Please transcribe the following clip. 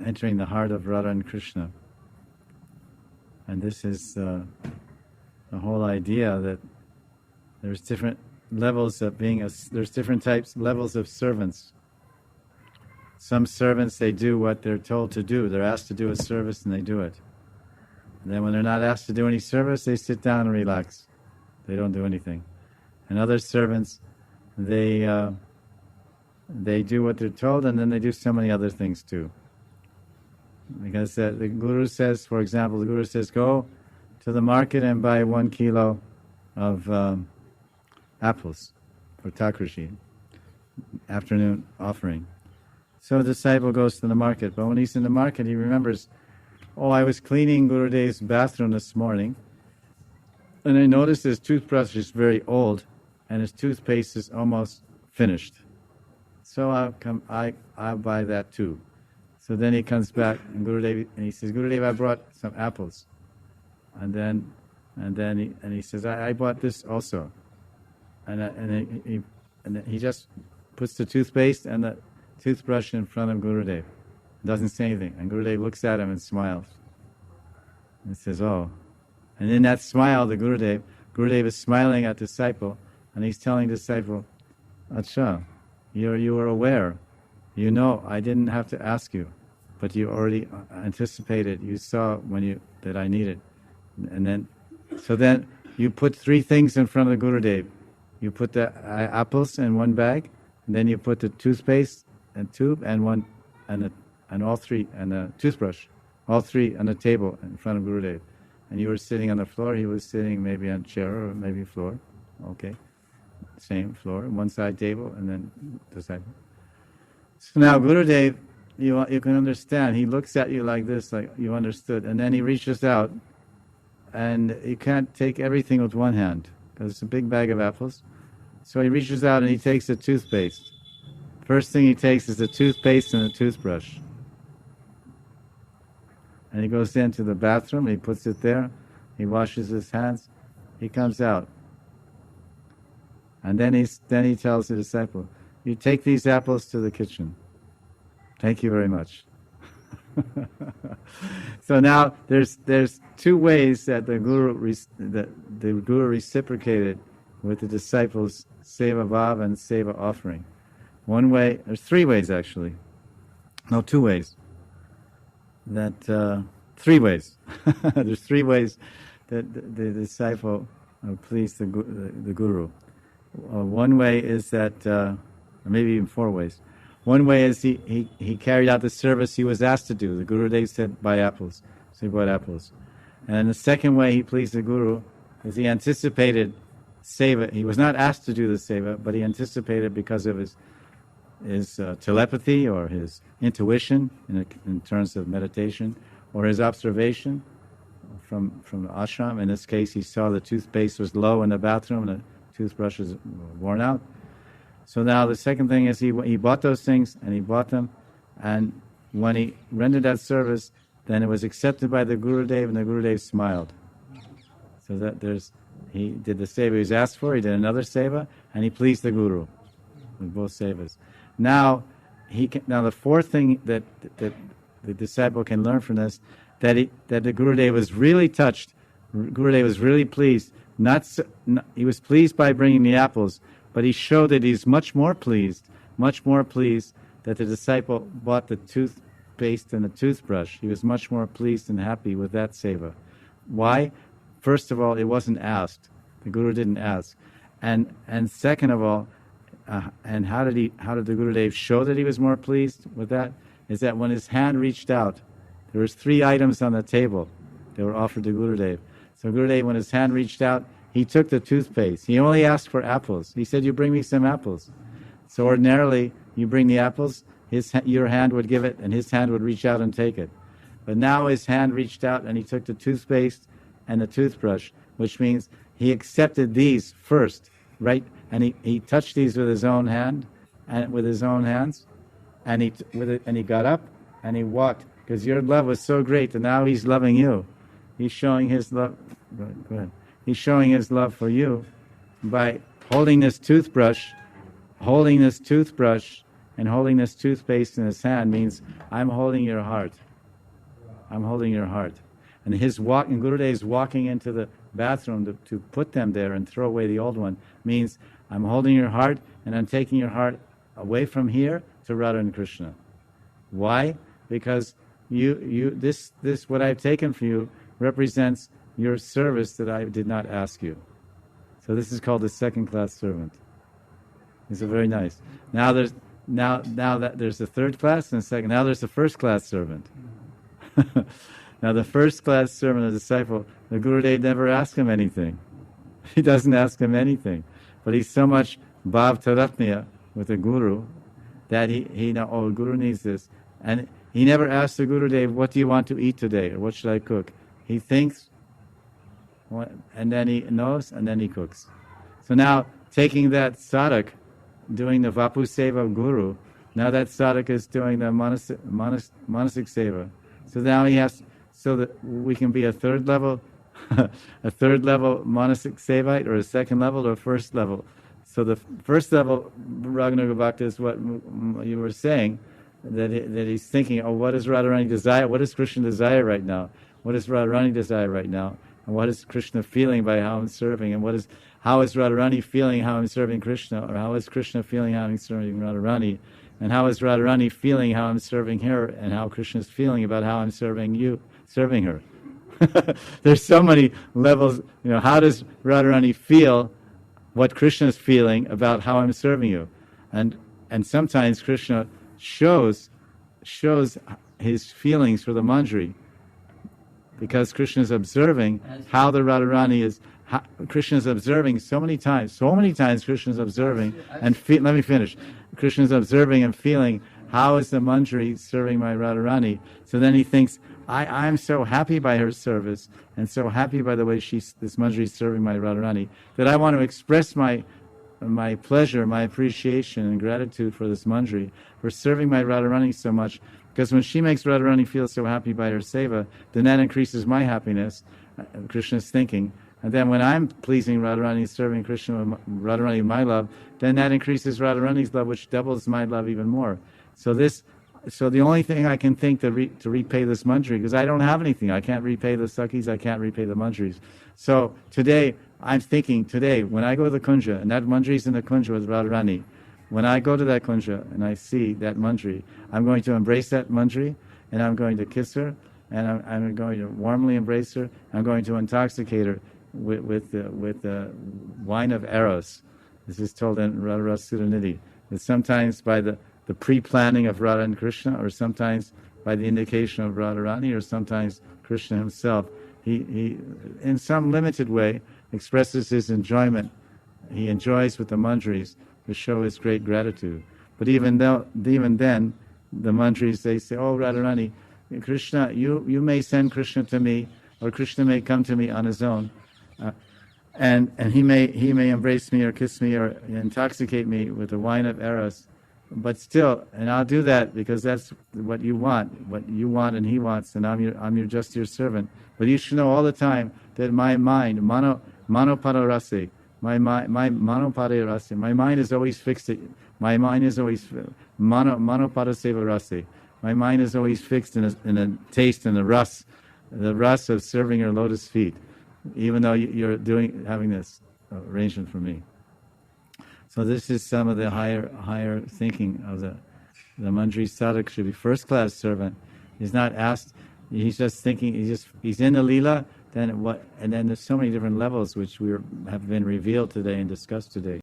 entering the heart of Radha and Krishna. And this is the whole idea that there's different levels of there's different levels of servants. Some servants, they do what they're told to do. They're asked to do a service and they do it. And then when they're not asked to do any service, they sit down and relax. They don't do anything. And other servants, they do what they're told, and then they do so many other things too. Because the Guru says, for example, the Guru says, go to the market and buy 1 kilo of apples for Thakurji, afternoon offering. So the disciple goes to the market, but when he's in the market, he remembers, I was cleaning Gurudev's bathroom this morning, and I noticed his toothbrush is very old, and his toothpaste is almost finished. So I'll buy that too. So then he comes back, and he says, Gurudev, I brought some apples. And then he says, I bought this also. And he just puts the toothpaste and the toothbrush in front of Gurudev. Doesn't say anything. And Gurudev looks at him and smiles. And says, oh. And in that smile, the Gurudev is smiling at the disciple, and he's telling the disciple, Acha, you were aware. You know, I didn't have to ask you, but you already anticipated. You saw that I needed, and then you put 3 things in front of the Gurudev. You put the apples in one bag, and then you put the toothpaste and tube and all 3 and the toothbrush, all 3 on the table in front of Gurudev. And you were sitting on the floor. He was sitting maybe on a chair or maybe floor. Okay, same floor, one side table, and then the side. So now Gurudev, you can understand, he looks at you like this, like you understood, and then he reaches out, and you can't take everything with one hand, because it's a big bag of apples. So he reaches out and he takes the toothpaste. First thing he takes is the toothpaste and the toothbrush. And he goes into the bathroom, he puts it there, he washes his hands, he comes out. And then he tells the disciple, you take these apples to the kitchen. Thank you very much. So now there's 2 ways that the Guru reciprocated with the disciples' seva bhav and seva offering. One way, there's 3 ways actually. No, 2 ways. 3 ways. There's 3 ways that the disciple pleased the Guru. One way is that, or maybe even 4 ways. One way is he carried out the service he was asked to do. The Gurudev said, buy apples. So he bought apples. And the second way he pleased the Guru is he anticipated seva. He was not asked to do the seva, but he anticipated because of his telepathy or his intuition in terms of meditation, or his observation from the ashram. In this case, he saw the toothpaste was low in the bathroom and the toothbrush was worn out. So now the second thing is he bought those things, and he bought them, and when he rendered that service, then it was accepted by the Gurudev, and the Gurudev smiled. So that he did the seva he was asked for, he did another seva, and he pleased the Guru with both sevas. Now the 4th thing that the disciple can learn from this, that the Gurudev was really touched. Gurudev was really pleased. He was pleased by bringing the apples, but he showed that he's much more pleased that the disciple bought the toothpaste and the toothbrush. He was much more pleased and happy with that seva. Why? First of all, it wasn't asked. The Guru didn't ask. And second of all, and how did the Gurudev show that he was more pleased with that? Is that when his hand reached out, there was 3 items on the table that were offered to Gurudev. So Gurudev, when his hand reached out, he took the toothpaste. He only asked for apples. He said, you bring me some apples. So ordinarily, you bring the apples, your hand would give it, and his hand would reach out and take it. But now his hand reached out, and he took the toothpaste and the toothbrush, which means he accepted these first, right? And he touched these with his own hand, and with his own hands, and he got up and he walked, because your love was so great, and now he's loving you. He's showing his love. Go ahead. He's showing his love for you by holding this toothbrush, And holding this toothpaste in his hand means, I'm holding your heart. I'm holding your heart. And and Gurudev's walking into the bathroom to put them there and throw away the old one means, I'm holding your heart and I'm taking your heart away from here to Radha and Krishna. Why? Because this what I've taken for you represents your service that I did not ask you. So this is called a second-class servant. It's very nice. Now that there's a third class and a second. Now there's a first-class servant. Now the first-class servant, the disciple, the Gurudev never asks him anything. He doesn't ask him anything, but he's so much bhav taratmya with the Guru that he know, oh, Guru needs this, and he never asks the Gurudev, what do you want to eat today, or what should I cook? He thinks, and then he knows, and then he cooks. So now, taking that sadhak, doing the Vapu Seva of Guru, now that sadhak is doing the manasik seva. So now he has, so that we can be a third level, a third level manasik sevite, or a second level, or a first level. So the first level, Raghunaga Bhakta, is what you were saying, that he's thinking, oh, what does Radharani desire? What does Krishna desire right now? What does Radharani desire right now? And what is Krishna feeling by how I'm serving? And how is Radharani feeling how I'm serving Krishna? Or how is Krishna feeling how I'm serving Radharani? And how is Radharani feeling how I'm serving her? And how Krishna is feeling about how I'm serving her? There's so many levels. How does Radharani feel what Krishna is feeling about how I'm serving you? And sometimes Krishna shows his feelings for the manjari, because Krishna is observing how the Radharani is. Krishna is observing so many times Krishna is observing let me finish. Krishna is observing and feeling, how is the manjari serving my Radharani? So then he thinks, I'm so happy by her service and so happy by the way this manjari is serving my Radharani that I want to express my pleasure, my appreciation and gratitude for this manjari for serving my Radharani so much, because when she makes Radharani feel so happy by her seva, then that increases my happiness, Krishna's thinking. And then when I'm pleasing Radharani, serving Krishna, Radharani my love, then that increases Radharani's love, which doubles my love even more. So the only thing I can think to repay this manjari, because I don't have anything. I can't repay the Sakhis, I can't repay the manjaris. So I'm thinking when I go to the kunja, and that manjari is in the kunja with Radharani, when I go to that kunja and I see that manjari, I'm going to embrace that manjari, and I'm going to kiss her, and I'm going to warmly embrace her. I'm going to intoxicate her with the wine of eros. This is told in Radha Rasa Nidhi. That sometimes by the pre-planning of Radha and Krishna, or sometimes by the indication of Radharani, or sometimes Krishna himself, he in some limited way expresses his enjoyment. He enjoys with the manjaris to show his great gratitude. But even then, the manjaris, they say, oh Radharani, Krishna, you may send Krishna to me, or Krishna may come to me on his own, and he may embrace me or kiss me or intoxicate me with the wine of eros. But still, and I'll do that because that's what you want and he wants, and I'm just your servant. But you should know all the time that my mind, manopada rasi, my manopada rasi, my mind is always fixed. My mind is always manopada seva rasi. My mind is always fixed in a taste and the ras of serving your lotus feet, even though you're having this arrangement for me. So this is some of the higher thinking of the manjari sadhak should be first class servant. He's not asked. He's just thinking. He's in the lila. Then what? And then there's so many different levels which have been revealed today and discussed today.